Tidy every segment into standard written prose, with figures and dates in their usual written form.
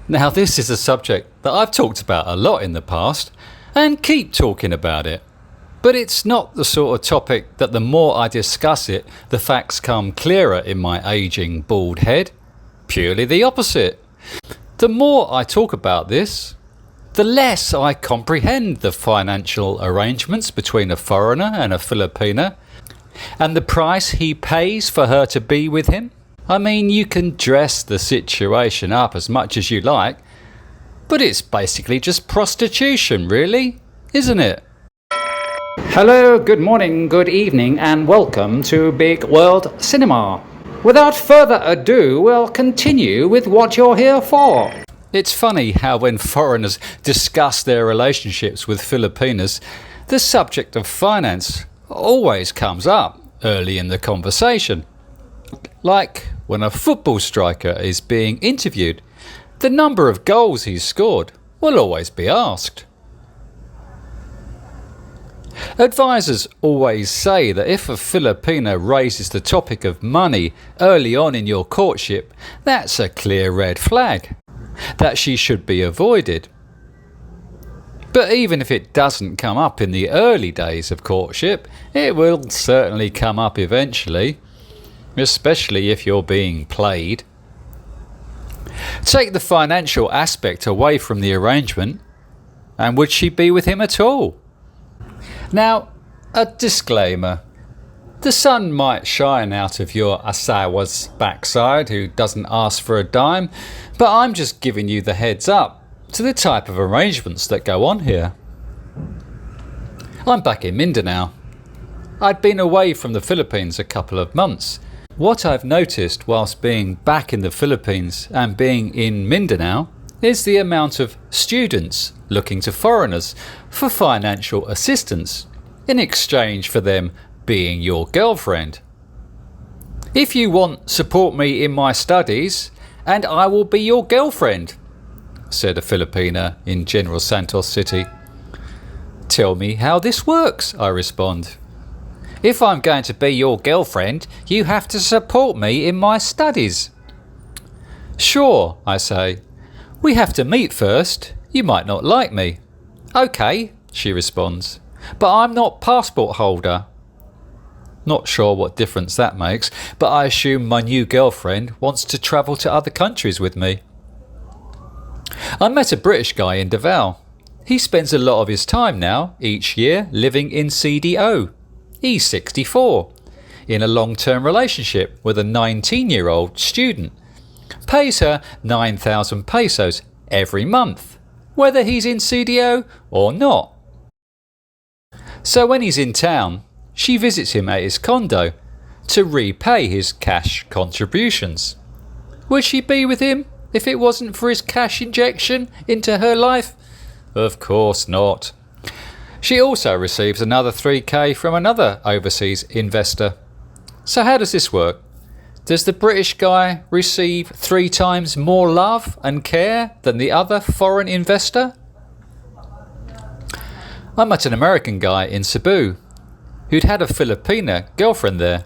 Now this is a subject that I've talked about a lot in the past and keep talking about it. But it's not the sort of topic that the more I discuss it, the facts come clearer in my ageing bald head. Purely the opposite. The more I talk about this, the less I comprehend the financial arrangements between a foreigner and a Filipina, and the price he pays for her to be with him. I mean, you can dress the situation up as much as you like, but it's basically just prostitution, really, isn't it? Hello, good morning, good evening, and welcome to Big World Cinema. Without further ado, we'll continue with what you're here for. It's funny how when foreigners discuss their relationships with Filipinas, the subject of finance always comes up early in the conversation. Like when a football striker is being interviewed, the number of goals he's scored will always be asked. Advisors always say that if a Filipina raises the topic of money early on in your courtship, that's a clear red flag, that she should be avoided. But even if it doesn't come up in the early days of courtship, it will certainly come up eventually, especially if you're being played. Take the financial aspect away from the arrangement, and would she be with him at all? Now, a disclaimer. The sun might shine out of your asawa's backside who doesn't ask for a dime, but I'm just giving you the heads up to the type of arrangements that go on here. I'm back in Mindanao. I'd been away from the Philippines a couple of months. What I've noticed whilst being back in the Philippines and being in Mindanao is the amount of students looking to foreigners for financial assistance in exchange for them being your girlfriend. If you want, support me in my studies and I will be your girlfriend, said a Filipina in General Santos City. Tell me how this works, I respond. If I'm going to be your girlfriend, you have to support me in my studies. Sure, I say. We have to meet first. You might not like me. Okay, she responds. But I'm not passport holder. Not sure what difference that makes, but I assume my new girlfriend wants to travel to other countries with me. I met a British guy in Davao. He spends a lot of his time now, each year, living in CDO. He's 64, in a long-term relationship with a 19-year-old student. Pays her 9,000 pesos every month, whether he's in CDO or not. So when he's in town, she visits him at his condo to repay his cash contributions. Would she be with him if it wasn't for his cash injection into her life? Of course not. She also receives another 3k from another overseas investor. So how does this work? Does the British guy receive 3 times more love and care than the other foreign investor? I met an American guy in Cebu who'd had a Filipina girlfriend there.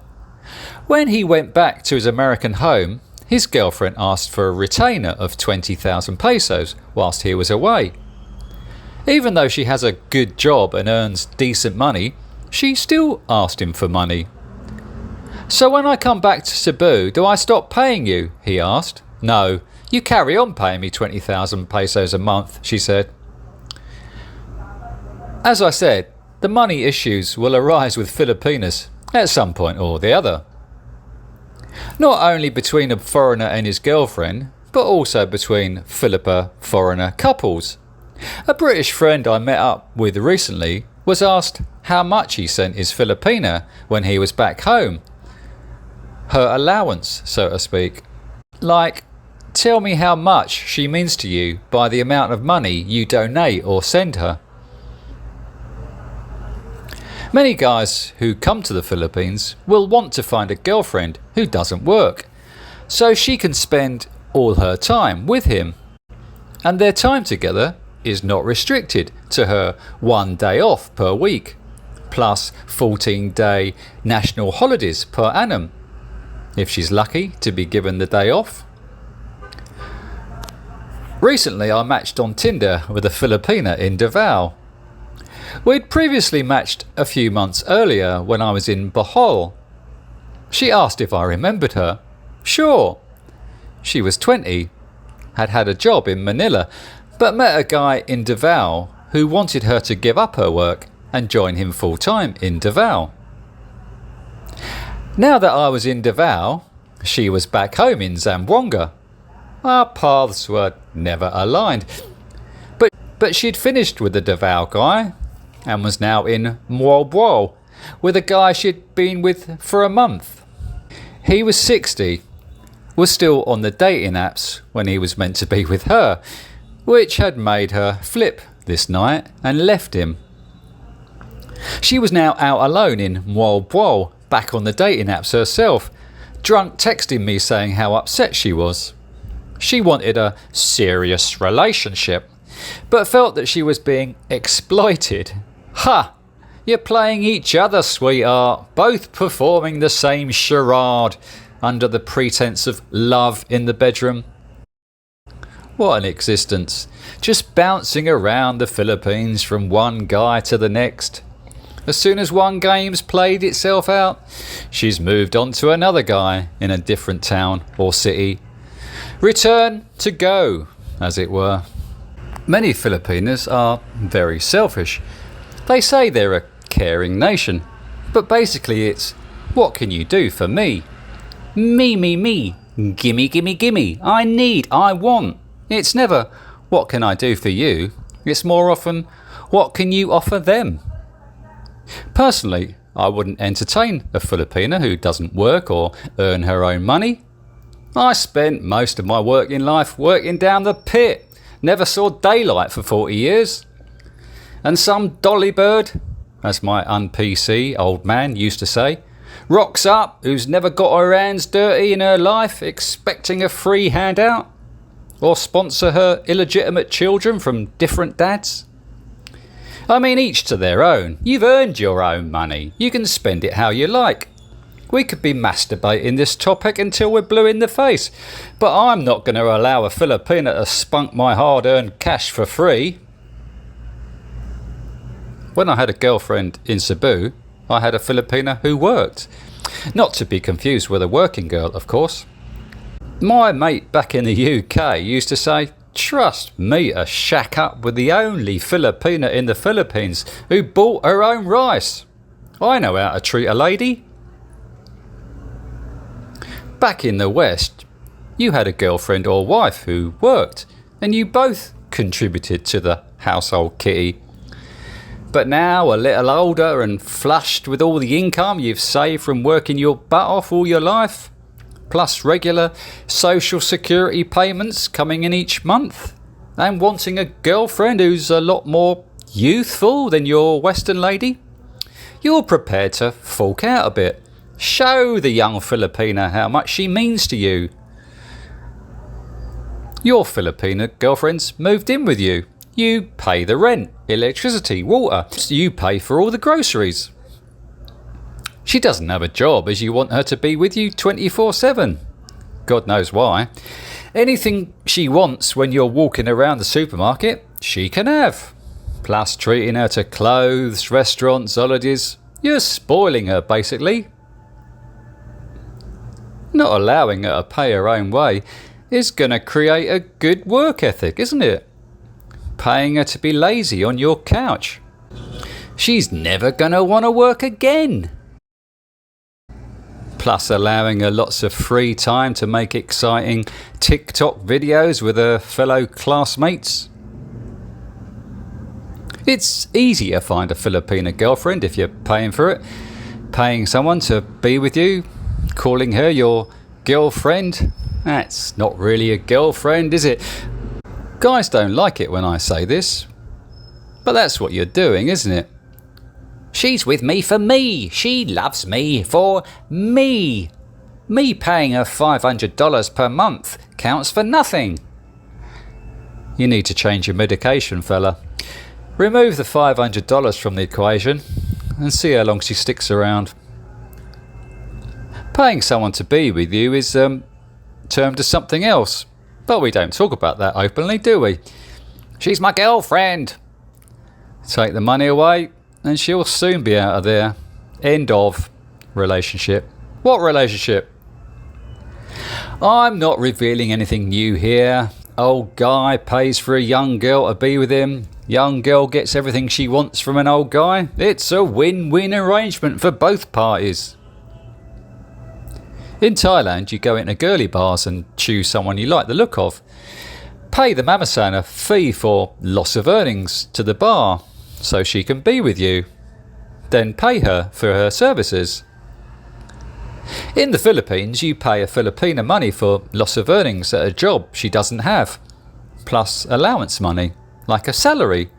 When he went back to his American home, his girlfriend asked for a retainer of 20,000 pesos whilst he was away. Even though she has a good job and earns decent money, she still asked him for money. So when I come back to Cebu, do I stop paying you? He asked. No, you carry on paying me 20,000 pesos a month, she said. As I said, the money issues will arise with Filipinas at some point or the other. Not only between a foreigner and his girlfriend, but also between Philippa foreigner couples. A British friend I met up with recently was asked how much he sent his Filipina when he was back home. Her allowance, so to speak. Like, tell me how much she means to you by the amount of money you donate or send her. Many guys who come to the Philippines will want to find a girlfriend who doesn't work, so she can spend all her time with him. And their time together is not restricted to her 1 day off per week, plus 14-day national holidays per annum, if she's lucky to be given the day off. Recently I matched on Tinder with a Filipina in Davao. We'd previously matched a few months earlier when I was in Bohol. She asked if I remembered her. Sure. She was 20, had had a job in Manila, but met a guy in Davao who wanted her to give up her work and join him full-time in Davao. Now that I was in Davao, she was back home in Zamboanga. Our paths were never aligned, but she'd finished with the Davao guy and was now in Mualboal with a guy she'd been with for a month. He was 60, was still on the dating apps when he was meant to be with her, which had made her flip this night and left him. She was now out alone in Mualboal, back on the dating apps herself, drunk texting me saying how upset she was. She wanted a serious relationship, but felt that she was being exploited. Ha! You're playing each other, sweetheart, both performing the same charade under the pretense of love in the bedroom. What an existence, just bouncing around the Philippines from one guy to the next. As soon as one game's played itself out, she's moved on to another guy in a different town or city. Return to go, as it were. Many Filipinos are very selfish. They say they're a caring nation, but basically it's, what can you do for me? Me. Gimme, gimme, gimme. I need, I want. It's never, what can I do for you? It's more often, what can you offer them? Personally, I wouldn't entertain a Filipina who doesn't work or earn her own money. I spent most of my working life working down the pit. Never saw daylight for 40 years. And some dolly bird, as my un-PC old man used to say, rocks up who's never got her hands dirty in her life expecting a free handout or sponsor her illegitimate children from different dads. I mean, each to their own. You've earned your own money. You can spend it how you like. We could be masturbating this topic until we're blue in the face, but I'm not going to allow a Filipina to spunk my hard-earned cash for free. When I had a girlfriend in Cebu, I had a Filipina who worked. Not to be confused with a working girl, of course. My mate back in the UK used to say, trust me to shack up with the only Filipina in the Philippines who bought her own rice. I know how to treat a lady. Back in the West, you had a girlfriend or wife who worked, and you both contributed to the household kitty. But now, a little older and flushed with all the income you've saved from working your butt off all your life, plus regular social security payments coming in each month, and wanting a girlfriend who's a lot more youthful than your Western lady, you're prepared to fork out a bit. Show the young Filipina how much she means to you. Your Filipina girlfriend's moved in with you. You pay the rent, electricity, water. You pay for all the groceries. She doesn't have a job as you want her to be with you 24/7. God knows why. Anything she wants when you're walking around the supermarket, she can have. Plus treating her to clothes, restaurants, holidays. You're spoiling her basically. Not allowing her to pay her own way is going to create a good work ethic, isn't it? Paying her to be lazy on your couch. She's never going to want to work again. Plus allowing her lots of free time to make exciting TikTok videos with her fellow classmates. It's easy to find a Filipina girlfriend if you're paying for it. Paying someone to be with you, calling her your girlfriend, that's not really a girlfriend, is it? Guys don't like it when I say this, but that's what you're doing, isn't it? She's with me for me. She loves me for me. Me paying her $500 per month counts for nothing. You need to change your medication, fella. Remove the $500 from the equation and see how long she sticks around. Paying someone to be with you is termed as something else, But we don't talk about that openly, do we? She's my girlfriend. Take the money away and she'll soon be out of there. End of relationship. What relationship? I'm not revealing anything new here. Old guy pays for a young girl to be with him. Young girl gets everything she wants from an old guy. It's a win-win arrangement for both parties. In Thailand, you go into girly bars and choose someone you like the look of. Pay the mamasan a fee for loss of earnings to the bar so she can be with you. Then pay her for her services. In the Philippines, you pay a Filipina money for loss of earnings at a job she doesn't have, plus allowance money, like a salary,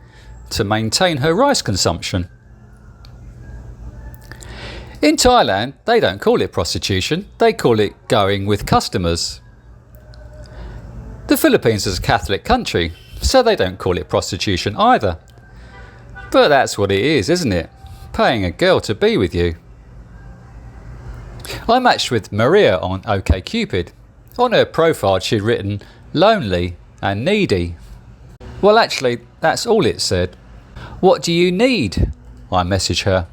to maintain her rice consumption. In Thailand, they don't call it prostitution, they call it going with customers. The Philippines is a Catholic country, so they don't call it prostitution either. But that's what it is, isn't it? Paying a girl to be with you. I matched with Maria on OkCupid. On her profile she'd written lonely and needy. Well, actually, that's all it said. What do you need? I message her.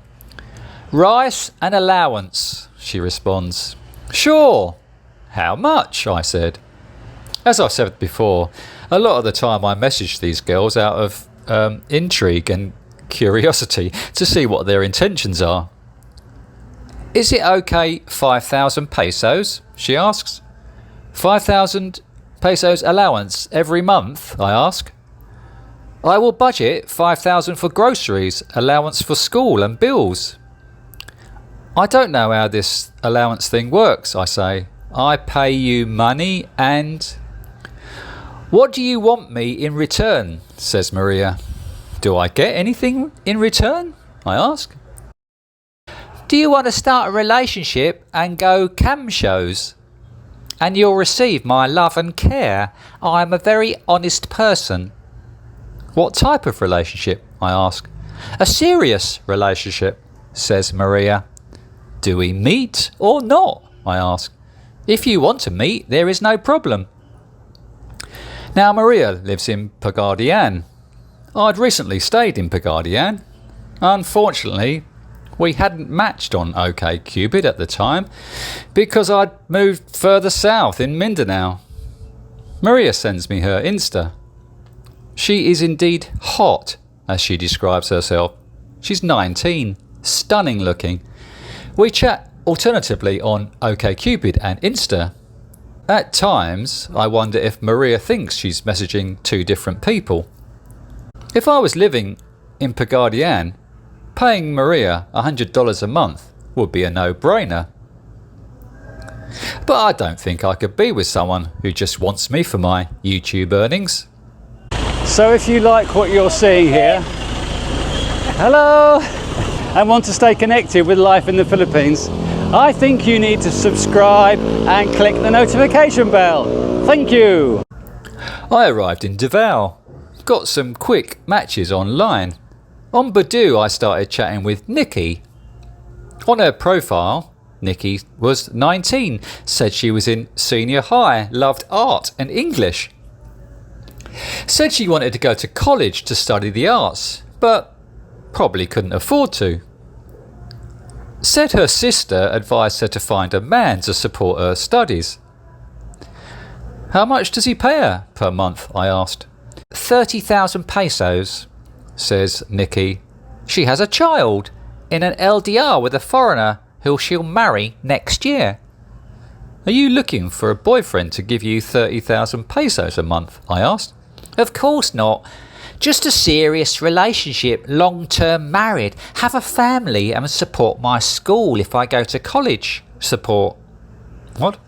Rice and allowance, she responds. Sure. How much? I said. As I've said before, a lot of the time I message these girls out of intrigue and curiosity to see what their intentions are. Is it okay 5,000 pesos? She asks. 5,000 pesos allowance every month? I ask. I will budget 5,000 for groceries, allowance for school and bills. I don't know how this allowance thing works, I say. I pay you money and... What do you want me in return? Says Maria. Do I get anything in return? I ask. Do you want to start a relationship and go cam shows? And you'll receive my love and care. I am a very honest person. What type of relationship? I ask. A serious relationship, says Maria. Do we meet or not? I ask. If you want to meet, there is no problem. Now Maria lives in Pagadian. I'd recently stayed in Pagadian. Unfortunately, we hadn't matched on OkCupid at the time because I'd moved further south in Mindanao. Maria sends me her Insta. She is indeed hot, as she describes herself. She's 19, stunning looking. We chat alternatively on OkCupid and Insta. At times, I wonder if Maria thinks she's messaging two different people. If I was living in Pagadian, paying Maria $100 a month would be a no-brainer. But I don't think I could be with someone who just wants me for my YouTube earnings. So if you like what you're seeing here, hello, and want to stay connected with life in the Philippines, I think you need to subscribe and click the notification bell. Thank you. I arrived in Davao. Got some quick matches online. On Badoo I started chatting with Nikki. On her profile, Nikki was 19, said she was in senior high, loved art and English. Said she wanted to go to college to study the arts, but probably couldn't afford to. Said her sister advised her to find a man to support her studies. How much does he pay her per month? I asked. 30,000 pesos, says Nikki. She has a child in an LDR with a foreigner who she'll marry next year. Are you looking for a boyfriend to give you 30,000 pesos a month? I asked. Of course not. Just a serious relationship, long-term married, have a family and support my school if I go to college. Support. What?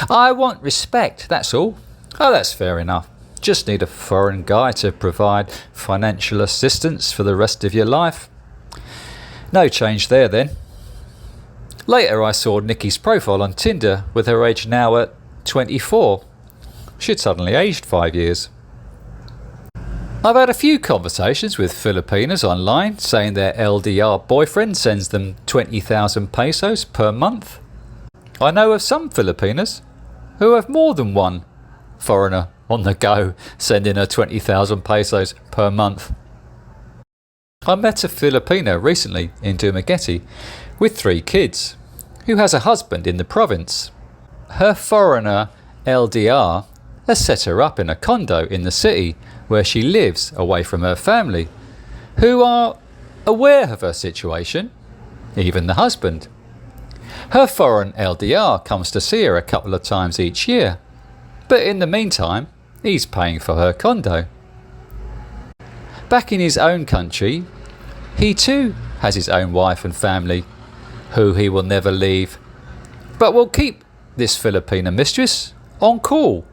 I want respect, that's all. Oh, that's fair enough. Just need a foreign guy to provide financial assistance for the rest of your life. No change there then. Later I saw Nikki's profile on Tinder with her age now at 24. She'd suddenly aged 5 years. I've had a few conversations with Filipinas online saying their LDR boyfriend sends them 20,000 pesos per month. I know of some Filipinas who have more than one foreigner on the go, sending her 20,000 pesos per month. I met a Filipina recently in Dumaguete with 3 kids, who has a husband in the province. Her foreigner LDR has set her up in a condo in the city where she lives away from her family, who are aware of her situation, even the husband. Her foreign LDR comes to see her a couple of times each year, but in the meantime, he's paying for her condo. Back in his own country, he too has his own wife and family, who he will never leave, but will keep this Filipino mistress on call,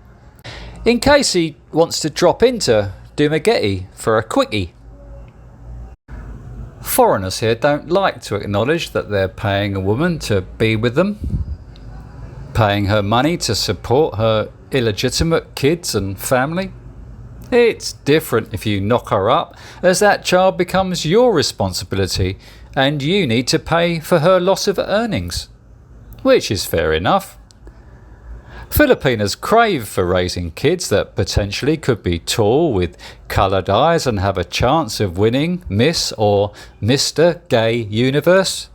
in case he wants to drop into Dumaguete for a quickie. Foreigners here don't like to acknowledge that they're paying a woman to be with them, paying her money to support her illegitimate kids and family. It's different if you knock her up, as that child becomes your responsibility and you need to pay for her loss of earnings, which is fair enough. Filipinas crave for raising kids that potentially could be tall with coloured eyes and have a chance of winning Miss or Mr. Gay Universe.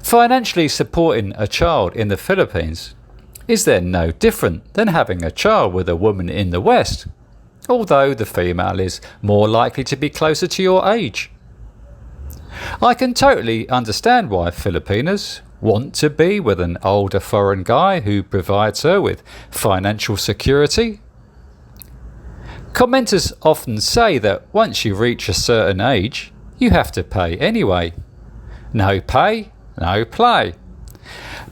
Financially supporting a child in the Philippines is then no different than having a child with a woman in the West, although the female is more likely to be closer to your age. I can totally understand why Filipinas want to be with an older foreign guy who provides her with financial security. Commenters often say that once you reach a certain age, you have to pay anyway. No pay, no play.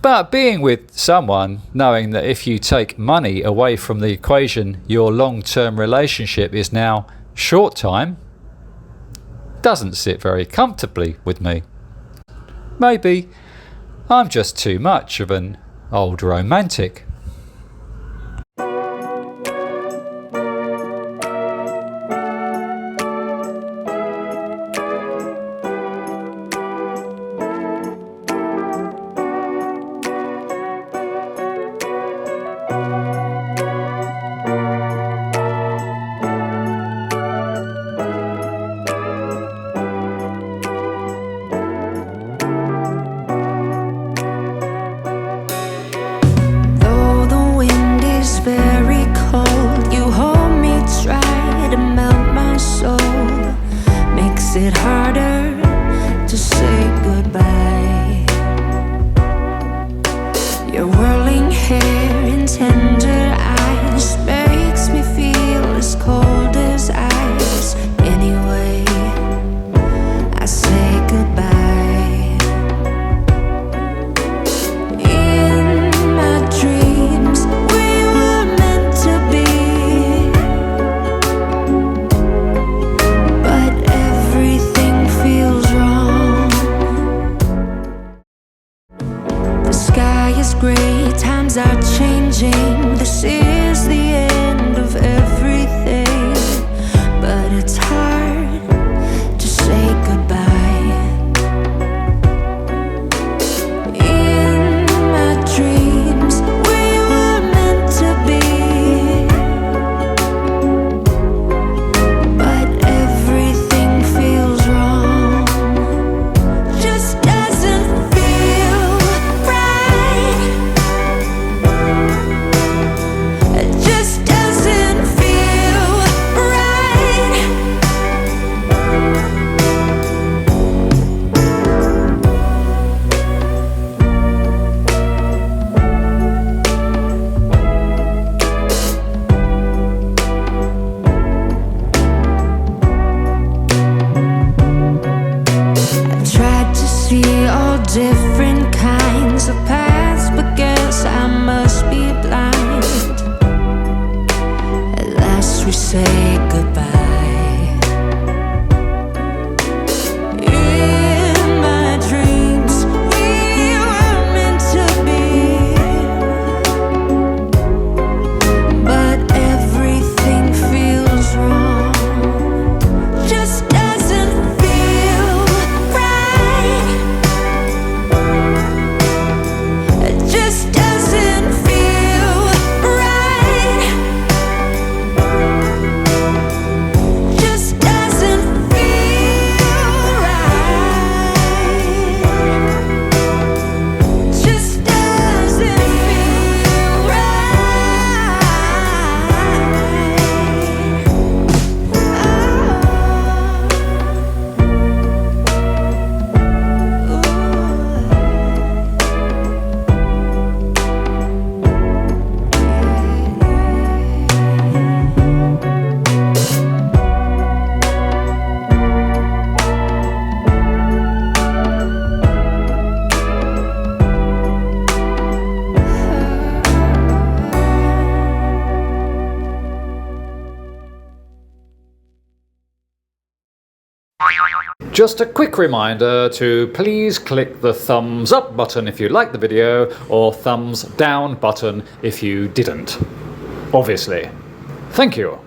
But being with someone knowing that if you take money away from the equation, your long-term relationship is now short time, doesn't sit very comfortably with me. Maybe I'm just too much of an old romantic. It harder to say goodbye. Your whirling hair and tender eyes makes me feel as cold as ice. Anyway, I say goodbye. In my dreams, we were meant to be, but everything feels wrong. The sky is gray, times are changing. This is the end of everything, but it's hard to say goodbye. In my dreams, we were meant to be, but everything feels wrong. Just doesn't feel right. It just doesn't feel right. I've tried to see all different kinds of paths, but guess I must be blind. At last we say goodbye. In my dreams, we were meant to be, but everything feels wrong. Just doesn't feel right. It just doesn't feel right. Just a quick reminder to please click the thumbs up button if you liked the video, or thumbs down button if you didn't. Obviously. Thank you.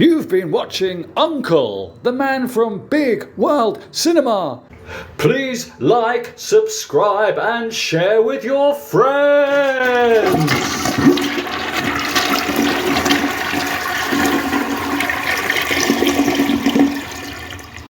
You've been watching Uncle, the man from Bigg World Cinema. Please like, subscribe and share with your friends.